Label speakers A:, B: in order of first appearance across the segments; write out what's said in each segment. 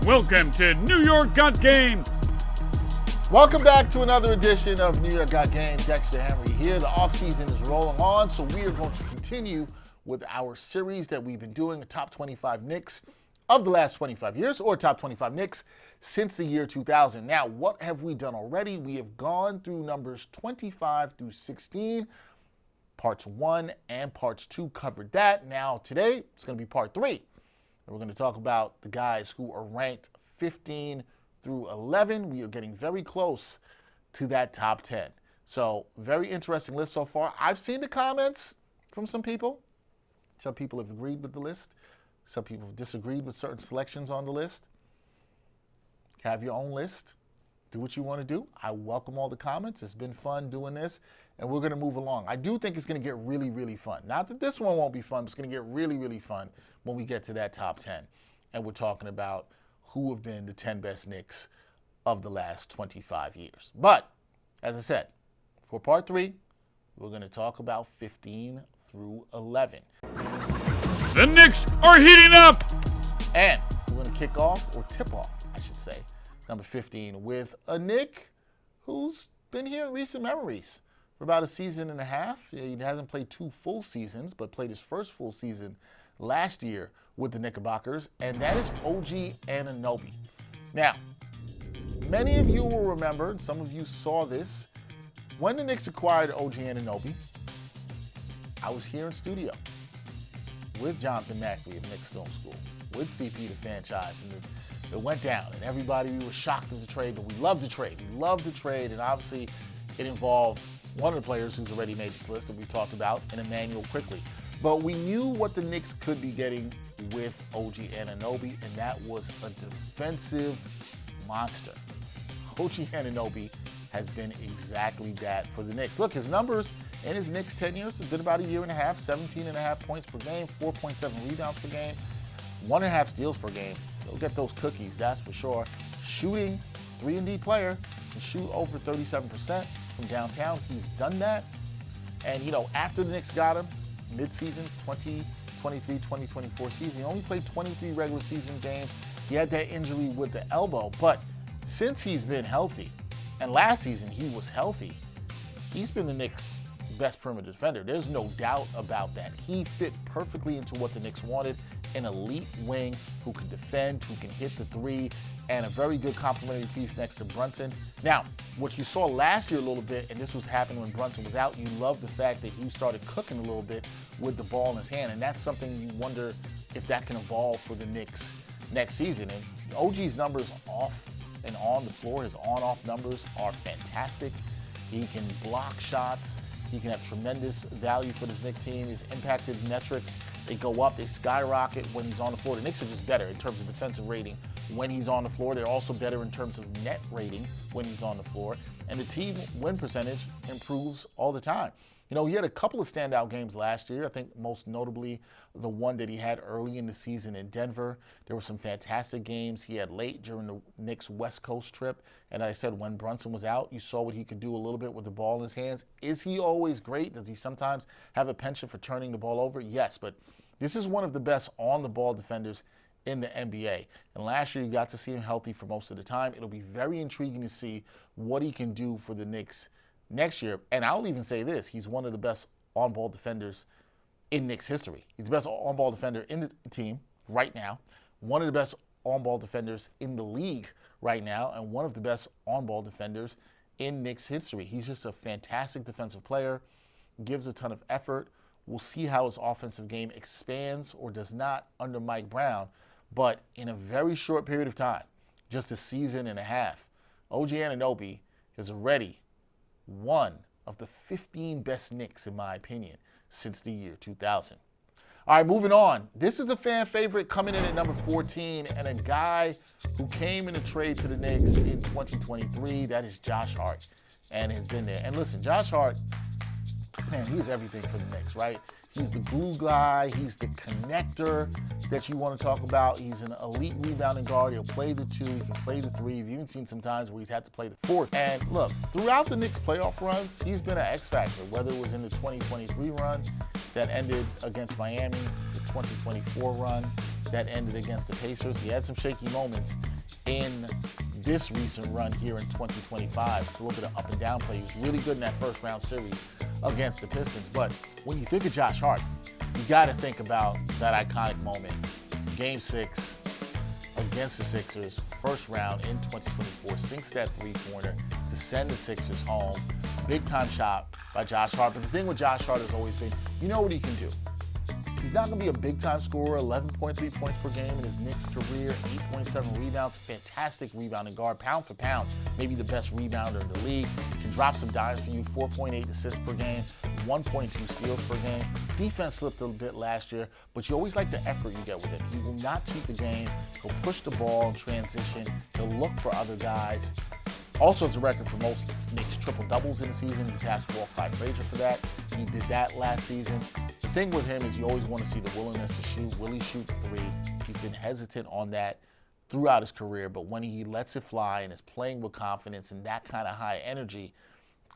A: Welcome to New York Got Game.
B: Welcome back to another edition of New York Got Game. Dexter Henry here. The offseason is rolling on, so we are going to continue with our series that we've been doing, the top 25 Knicks of the last 25 years, or top 25 Knicks since the year 2000. Now, what have we done already? We have gone through numbers 25 through 16. Parts 1 and Parts 2 covered that. Now, today, it's going to be Part 3. And we're going to talk about the guys who are ranked 15 through 11. We are getting very close to that top 10. So, very interesting list so far. I've seen the comments from some people. Some people have agreed with the list. Some people have disagreed with certain selections on the list. Have your own list. Do what you want to do. I welcome all the comments. It's been fun doing this, and we're going to move along. I do think it's going to get really, really fun. Not that this one won't be fun, but it's going to get really, really fun when we get to that top 10. And we're talking about who have been the 10 best Knicks of the last 25 years. But, as I said, for Part 3, we're going to talk about 15 through 11.
A: The Knicks are heating up.
B: And we're going to kick off, or tip off, I should say, number 15, with a Knick who's been here in recent memories for about a season and a half. He hasn't played 2 full seasons, but played his first full season last year with the Knickerbockers, and that is OG Anunoby. Now, many of you will remember, and some of you saw this, when the Knicks acquired OG Anunoby, I was here in studio with Jonathan Macri of Knicks Film School, with CP the franchise, and it went down, and everybody, we were shocked at the trade, but we loved the trade. We loved the trade, and obviously it involved one of the players who's already made this list that we talked about, and Emmanuel Quickly. But we knew what the Knicks could be getting with OG Anunoby, and that was a defensive monster. OG Anunoby has been exactly that for the Knicks. Look, his numbers in his Knicks tenure, it's been about a year and a half, 17.5 points per game, 4.7 rebounds per game, 1.5 steals per game. He'll get those cookies, that's for sure. Shooting, 3-and-D player, can shoot over 37% from downtown. He's done that. And, after the Knicks got him, mid-season, 2023-2024 season, he only played 23 regular season games. He had that injury with the elbow. But since he's been healthy, and last season he was healthy, he's been the Knicks' best perimeter defender. There's no doubt about that. He fit perfectly into what the Knicks wanted, an elite wing who can defend, who can hit the three, and a very good complementary piece next to Brunson. Now, what you saw last year a little bit, and this was happening when Brunson was out, you love the fact that he started cooking a little bit with the ball in his hand, and that's something you wonder if that can evolve for the Knicks next season. And OG's numbers off and on the floor, his on-off numbers are fantastic. He can block shots. He can have tremendous value for this Knicks team. His impacted metrics, they go up, they skyrocket when he's on the floor. The Knicks are just better in terms of defensive rating when he's on the floor. They're also better in terms of net rating when he's on the floor. And the team win percentage improves all the time. He had a couple of standout games last year. I think most notably the one that he had early in the season in Denver. There were some fantastic games he had late during the Knicks West Coast trip. And I said when Brunson was out, you saw what he could do a little bit with the ball in his hands. Is he always great? Does he sometimes have a penchant for turning the ball over? Yes, but this is one of the best on-the-ball defenders in the NBA. And last year, you got to see him healthy for most of the time. It'll be very intriguing to see what he can do for the Knicks next year. And I'll even say this, he's one of the best on-ball defenders in Knicks history. He's the best on-ball defender in the team right now, one of the best on-ball defenders in the league right now, and one of the best on-ball defenders in Knicks history. He's just a fantastic defensive player, gives a ton of effort. We'll see how his offensive game expands or does not under Mike Brown, but in a very short period of time, just a season and a half, OG Anunoby is already one of the 15 best Knicks, in my opinion, since the year 2000. All right, moving on. This is a fan favorite coming in at number 14, and a guy who came in a trade to the Knicks in 2023. That is Josh Hart, and has been there. And listen, Josh Hart, man, he's everything for the Knicks, right? He's the glue guy. He's the connector that you want to talk about. He's an elite rebounding guard. He'll play the 2. He can play the 3. You've even seen some times where he's had to play the 4. And look, throughout the Knicks playoff runs, he's been an X factor, whether it was in the 2023 run that ended against Miami, the 2024 run that ended against the Pacers. He had some shaky moments in this recent run here in 2025. It's a little bit of up and down play. He was really good in that first round series against the Pistons. But when you think of Josh Hart, you got to think about that iconic moment. Game 6 against the Sixers, first round in 2024, sinks that three-pointer to send the Sixers home. Big-time shot by Josh Hart. But the thing with Josh Hart has always been, you know what he can do. He's not going to be a big-time scorer, 11.3 points per game in his Knicks career, 8.7 rebounds, fantastic rebounding guard, pound for pound, maybe the best rebounder in the league. Can drop some dimes for you, 4.8 assists per game, 1.2 steals per game. Defense slipped a little bit last year, but you always like the effort you get with him. He will not cheat the game. He'll push the ball in transition. He'll look for other guys. Also, it's a record for most Knicks triple-doubles in the season. He passed Walt Frazier for that. He did that last season. The thing with him is you always want to see the willingness to shoot. Will he shoot the three? He's been hesitant on that throughout his career, but when he lets it fly and is playing with confidence and that kind of high energy,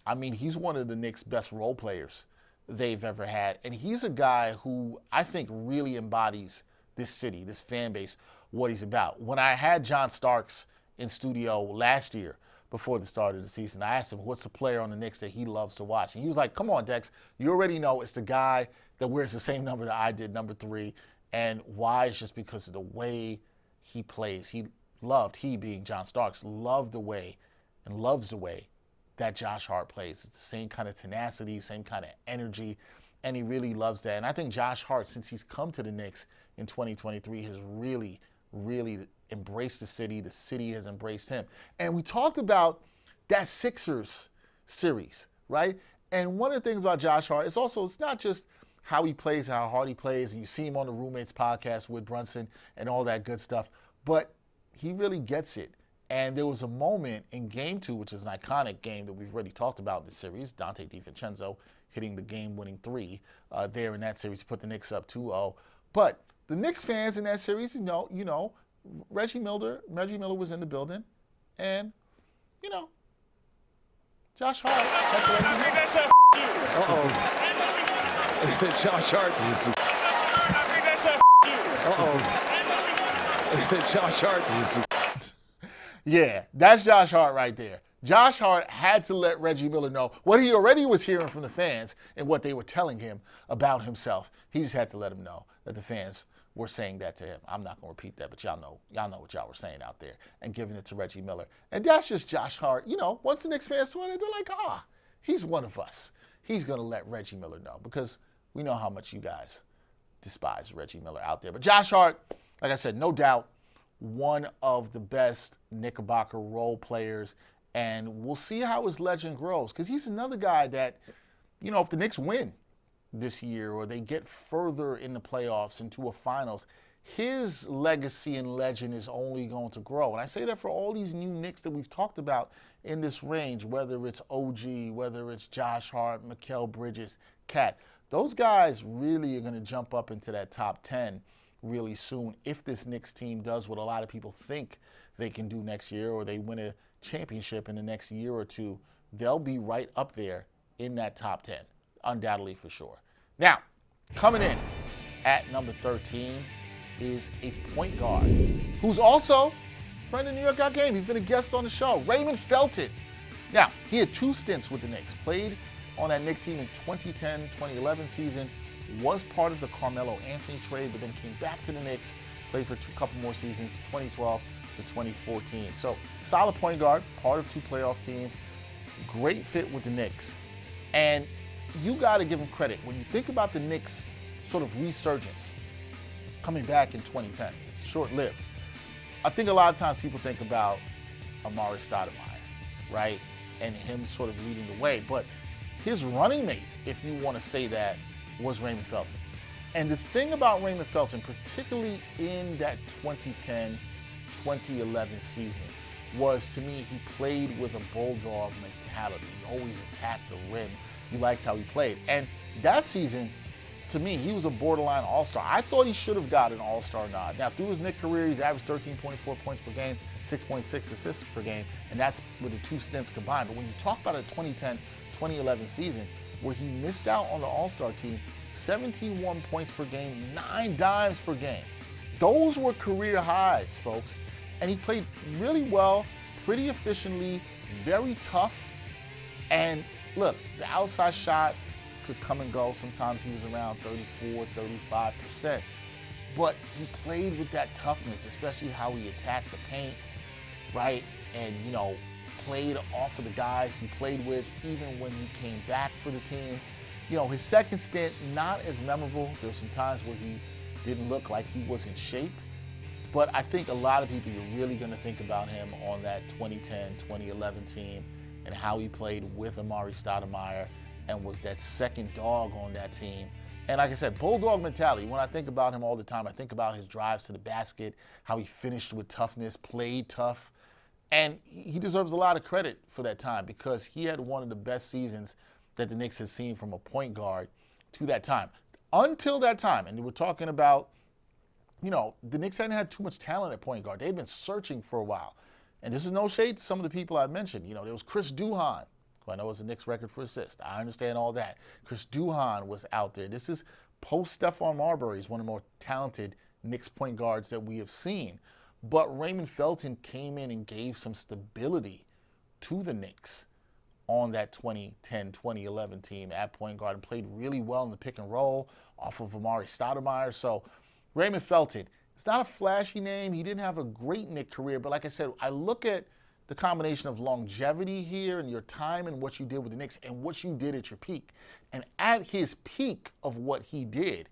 B: I mean, he's one of the Knicks' best role players they've ever had. And he's a guy who I think really embodies this city, this fan base, what he's about. When I had John Starks in studio last year, before the start of the season, I asked him what's the player on the Knicks that he loves to watch. And he was like, come on, Dex, you already know it's the guy that wears the same number that I did, number 3. And why? It's just because of the way he plays. He being John Starks, loved the way and loves the way that Josh Hart plays. It's the same kind of tenacity, same kind of energy, and he really loves that. And I think Josh Hart, since he's come to the Knicks in 2023, has really embraced the city has embraced him. And we talked about that Sixers series, right? And one of the things about Josh Hart is also, it's not just how he plays, how hard he plays, and you see him on the Roommates podcast with Brunson and all that good stuff, but he really gets it. And there was a moment in Game 2, which is an iconic game that we've already talked about in the series, Dante DiVincenzo hitting the game-winning 3 there in that series to put the Knicks up 2-0. But the Knicks fans in that series, you know, Reggie Miller was in the building, and, Josh Hart.
C: I think that's a you.
D: Josh Hart.
C: I think that's a you.
D: Josh Hart.
B: Yeah, that's Josh Hart right there. Josh Hart had to let Reggie Miller know what he already was hearing from the fans and what they were telling him about himself. He just had to let him know that the fans were saying that to him. I'm not going to repeat that, but y'all know what y'all were saying out there and giving it to Reggie Miller. And that's just Josh Hart. Once the Knicks fans saw it, they're like, he's one of us. He's going to let Reggie Miller know because we know how much you guys despise Reggie Miller out there. But Josh Hart, like I said, no doubt, one of the best Knickerbocker role players, and we'll see how his legend grows because he's another guy that, if the Knicks win this year or they get further in the playoffs into a finals, his legacy and legend is only going to grow. And I say that for all these new Knicks that we've talked about in this range, whether it's OG, whether it's Josh Hart, Mikal Bridges, Cat. Those guys really are going to jump up into that top 10 really soon if this Knicks team does what a lot of people think they can do next year, or they win a championship in the next year or two. They'll be right up there in that top 10, undoubtedly for sure. Now, coming in at number 13 is a point guard who's also a friend of New York Got Game. He's been a guest on the show, Raymond Felton. Now, he had 2 stints with the Knicks, played on that Knicks team in 2010-2011 season, was part of the Carmelo Anthony trade, but then came back to the Knicks, played for a couple more seasons, 2012 to 2014. So, solid point guard, part of 2 playoff teams, great fit with the Knicks. And you got to give him credit. When you think about the Knicks' sort of resurgence coming back in 2010, short-lived, I think a lot of times people think about Amari Stoudemire, right? And him sort of leading the way. But his running mate, if you want to say that, was Raymond Felton. And the thing about Raymond Felton, particularly in that 2010-2011 season, was, to me, he played with a bulldog mentality. He always attacked the rim. You liked how he played. And that season, to me, he was a borderline all-star. I thought he should have got an all-star nod. Now, through his Knicks career, he's averaged 13.4 points per game, 6.6 assists per game, and that's with the 2 stints combined. But when you talk about a 2010-2011 season where he missed out on the all-star team, 71 points per game, 9 dimes per game. Those were career highs, folks. And he played really well, pretty efficiently, very tough. And look, the outside shot could come and go. Sometimes he was around 34, 35%. But he played with that toughness, especially how he attacked the paint, right? And, played off of the guys he played with, even when he came back for the team. His second stint, not as memorable. There were some times where he didn't look like he was in shape. But I think a lot of people are really going to think about him on that 2010, 2011 team and how he played with Amari Stoudemire and was that second dog on that team. And like I said, bulldog mentality. When I think about him all the time, I think about his drives to the basket, how he finished with toughness, played tough. And he deserves a lot of credit for that time because he had one of the best seasons that the Knicks had seen from a point guard to that time. Until that time, and we're talking about, the Knicks hadn't had too much talent at point guard. They'd been searching for a while. And this is no shade to some of the people I mentioned. There was Chris Duhon, who I know was the Knicks record for assists. I understand all that. Chris Duhon was out there. This is post-Stephon Marbury. He's one of the more talented Knicks point guards that we have seen. But Raymond Felton came in and gave some stability to the Knicks on that 2010, 2011 team at point guard and played really well in the pick and roll off of Amari Stoudemire. So Raymond Felton, it's not a flashy name. He didn't have a great Knicks career, but like I said, I look at the combination of longevity here and your time and what you did with the Knicks and what you did at your peak. And at his peak of what he did,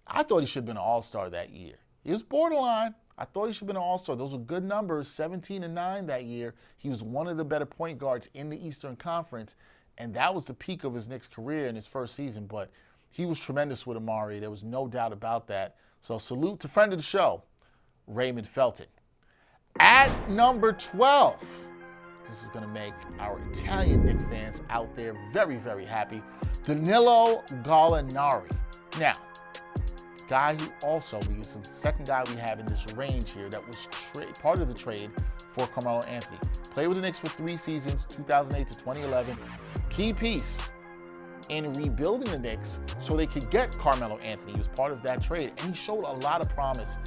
B: I thought he should have been an all-star that year. He was borderline. I thought he should have been an all-star. Those were good numbers, 17-9 that year. He was one of the better point guards in the Eastern Conference, and that was the peak of his Knicks career in his first season. But he was tremendous with Amari. There was no doubt about that. So salute to friend of the show, Raymond Felton. At number 12, this is going to make our Italian Knicks fans out there very, very happy, Danilo Gallinari. Now, guy who also, because it's the second guy we have in this range here that was part of the trade for Carmelo Anthony. Played with the Knicks for 3 seasons, 2008 to 2011. Key piece in rebuilding the Knicks so they could get Carmelo Anthony. He was part of that trade, and he showed a lot of promise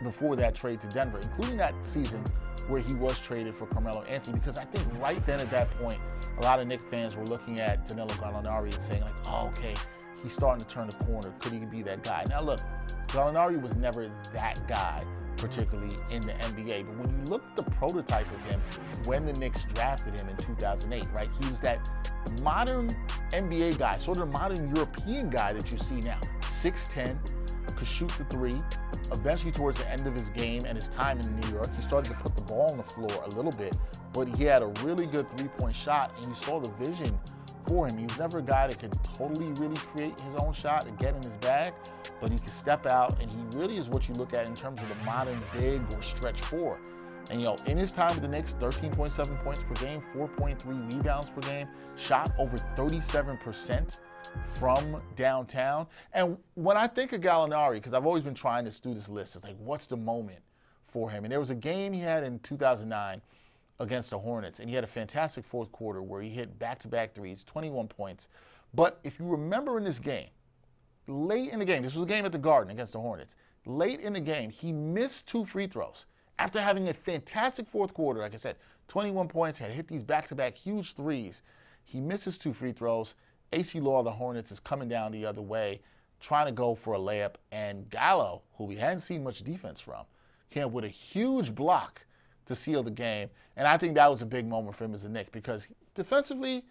B: before that trade to Denver, including that season where he was traded for Carmelo Anthony, because I think right then at that point, a lot of Knicks fans were looking at Danilo Gallinari and saying, okay, he's starting to turn the corner. Could he be that guy? Now look, Gallinari was never that guy, particularly in the NBA. But when you look at the prototype of him when the Knicks drafted him in 2008, right? He was that modern NBA guy, sort of the modern European guy that you see now. 6'10", could shoot the three. Eventually, towards the end of his game and his time in New York, he started to put the ball on the floor a little bit, but he had a really good three-point shot, and you saw the vision for him. He was never a guy that could totally really create his own shot and get in his bag, but he could step out, and he really is what you look at in terms of the modern big or stretch four. And, in his time with the Knicks, 13.7 points per game, 4.3 rebounds per game, shot over 37% from downtown. And when I think of Gallinari, because I've always been trying to do this list, it's like, what's the moment for him? And there was a game he had in 2009 against the Hornets, and he had a fantastic fourth quarter where he hit back-to-back threes, 21 points. But if you remember in this game, late in the game, this was a game at the Garden against the Hornets, late in the game, he missed 2 free throws. After having a fantastic fourth quarter, like I said, 21 points, had hit these back-to-back huge threes, he misses 2 free throws. AC Law of the Hornets is coming down the other way, trying to go for a layup, and Gallo, who we hadn't seen much defense from, came with a huge block to seal the game. And I think that was a big moment for him as a Knick, because defensively,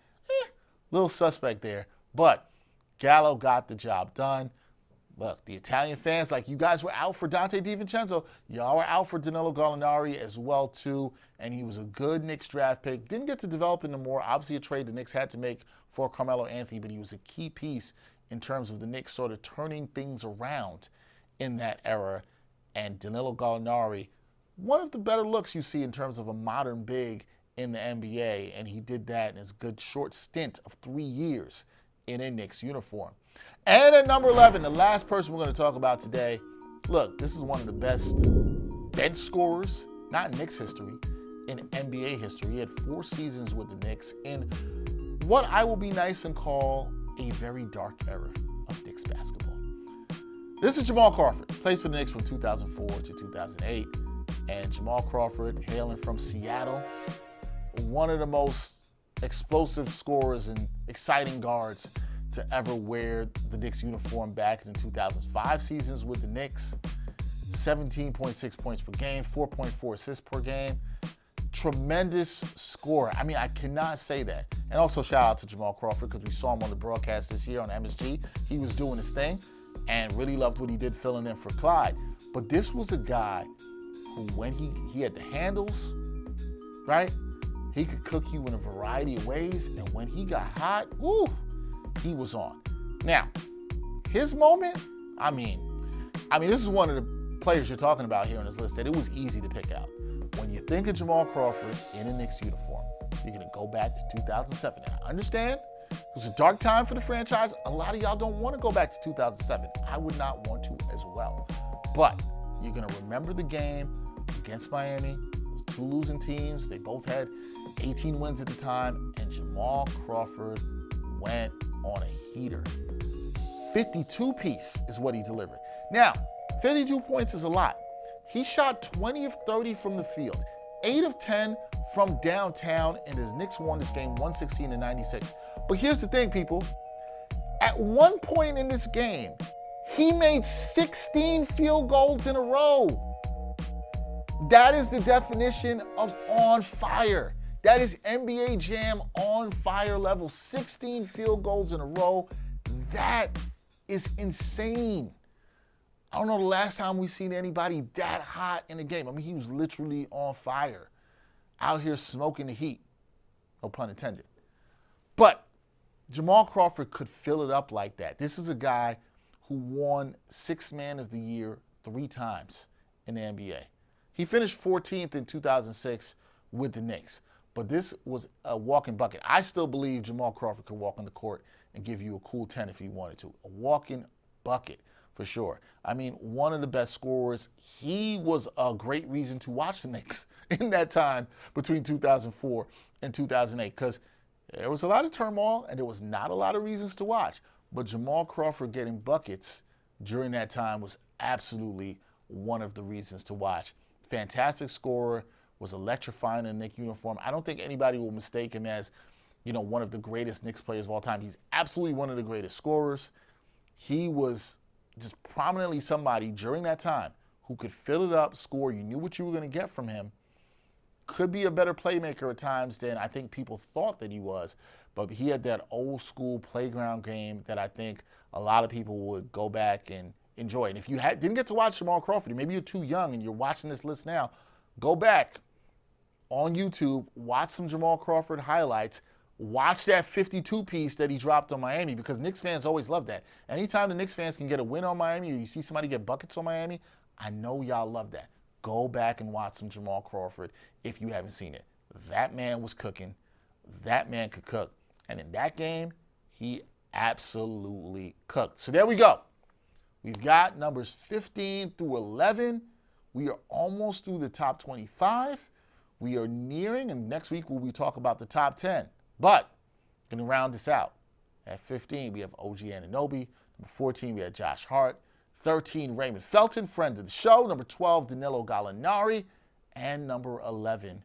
B: little suspect there. But Gallo got the job done. Look, the Italian fans, like, you guys were out for Dante DiVincenzo. Y'all were out for Danilo Gallinari as well, too. And he was a good Knicks draft pick. Didn't get to develop into more. Obviously, a trade the Knicks had to make for Carmelo Anthony, but he was a key piece in terms of the Knicks sort of turning things around in that era. And Danilo Gallinari, one of the better looks you see in terms of a modern big in the NBA, and he did that in his good short stint of 3 years in a Knicks uniform. And at number 11, the last person we're going to talk about today, look, this is one of the best bench scorers, not in Knicks history, in NBA history. He had 4 seasons with the Knicks in what I will be nice and call a very dark era of Knicks basketball. This is Jamal Crawford. Plays for the Knicks from 2004 to 2008. And Jamal Crawford, hailing from Seattle, one of the most explosive scorers and exciting guards to ever wear the Knicks uniform back in the 2005 seasons with the Knicks. 17.6 points per game, 4.4 assists per game. Tremendous scorer. I mean, I cannot say that. And also shout out to Jamal Crawford because we saw him on the broadcast this year on MSG. He was doing his thing and really loved what he did filling in for Clyde. But this was a guy who, when he had the handles, right? He could cook you in a variety of ways. And when he got hot, woo, he was on. Now, his moment, I mean, this is one of the players you're talking about here on this list that it was easy to pick out. When you think of Jamal Crawford in a Knicks uniform, you're going to go back to 2007. Now, I understand it was a dark time for the franchise. A lot of y'all don't want to go back to 2007. I would not want to as well. But you're going to remember the game against Miami. It was two losing teams. They both had 18 wins at the time, and Jamal Crawford went on a heater. 52-piece is what he delivered. Now, 52 points is a lot. He shot 20 of 30 from the field, 8 of 10 from downtown, and his Knicks won this game 116-96. But here's the thing, people. At one point in this game, he made 16 field goals in a row. That is the definition of on fire. That is NBA Jam on fire level. 16 field goals in a row. That is insane. I don't know the last time we've seen anybody that hot in a game. I mean, he was literally on fire, out here smoking the heat. No pun intended. But Jamal Crawford could fill it up like that. This is a guy who won Sixth Man of the Year 3 times in the NBA. He finished 14th in 2006 with the Knicks. But this was a walking bucket. I still believe Jamal Crawford could walk on the court and give you a cool 10 if he wanted to. A walking bucket. For sure. I mean, one of the best scorers. He was a great reason to watch the Knicks in that time between 2004 and 2008 because there was a lot of turmoil and there was not a lot of reasons to watch. But Jamal Crawford getting buckets during that time was absolutely one of the reasons to watch. Fantastic scorer, was electrifying in a Knicks uniform. I don't think anybody will mistake him as, one of the greatest Knicks players of all time. He's absolutely one of the greatest scorers. He was just prominently somebody during that time who could fill it up, score. You knew what you were going to get from him. Could be a better playmaker at times than I think people thought that he was. But he had that old school playground game that I think a lot of people would go back and enjoy. And if you didn't get to watch Jamal Crawford, maybe you're too young and you're watching this list now, go back on YouTube, watch some Jamal Crawford highlights. Watch that 52-piece that he dropped on Miami because Knicks fans always love that. Anytime the Knicks fans can get a win on Miami or you see somebody get buckets on Miami, I know y'all love that. Go back and watch some Jamal Crawford if you haven't seen it. That man was cooking. That man could cook. And in that game, he absolutely cooked. So there we go. We've got numbers 15 through 11. We are almost through the top 25. We are nearing, and next week we'll talk about the top 10. But, going to round this out. At 15, we have OG Anunoby. Number 14, we have Josh Hart. 13, Raymond Felton, friend of the show. Number 12, Danilo Gallinari. And number 11,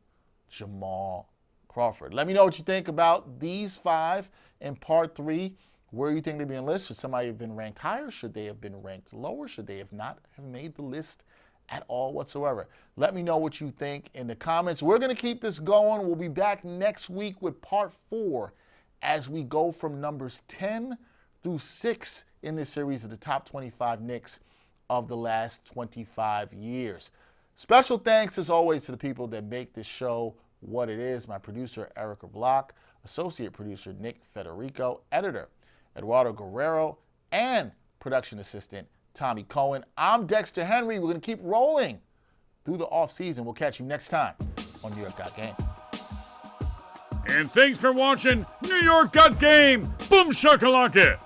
B: Jamal Crawford. Let me know what you think about these 5 in part 3. Where you think they've been listed? Should somebody have been ranked higher? Should they have been ranked lower? Should they have not have made the list at all whatsoever? Let me know what you think in the comments. We're going to keep this going. We'll be back next week with part 4 as we go from numbers 10 through 6 in this series of the top 25 Knicks of the last 25 years. Special thanks, as always, to the people that make this show what it is. My producer, Erica Block, associate producer, Nick Federico, editor, Eduardo Guerrero, and production assistant, Tommy Cohen. I'm Dexter Henry. We're going to keep rolling through the offseason. We'll catch you next time on New York Got Game.
A: And thanks for watching New York Got Game. Boom shakalaka.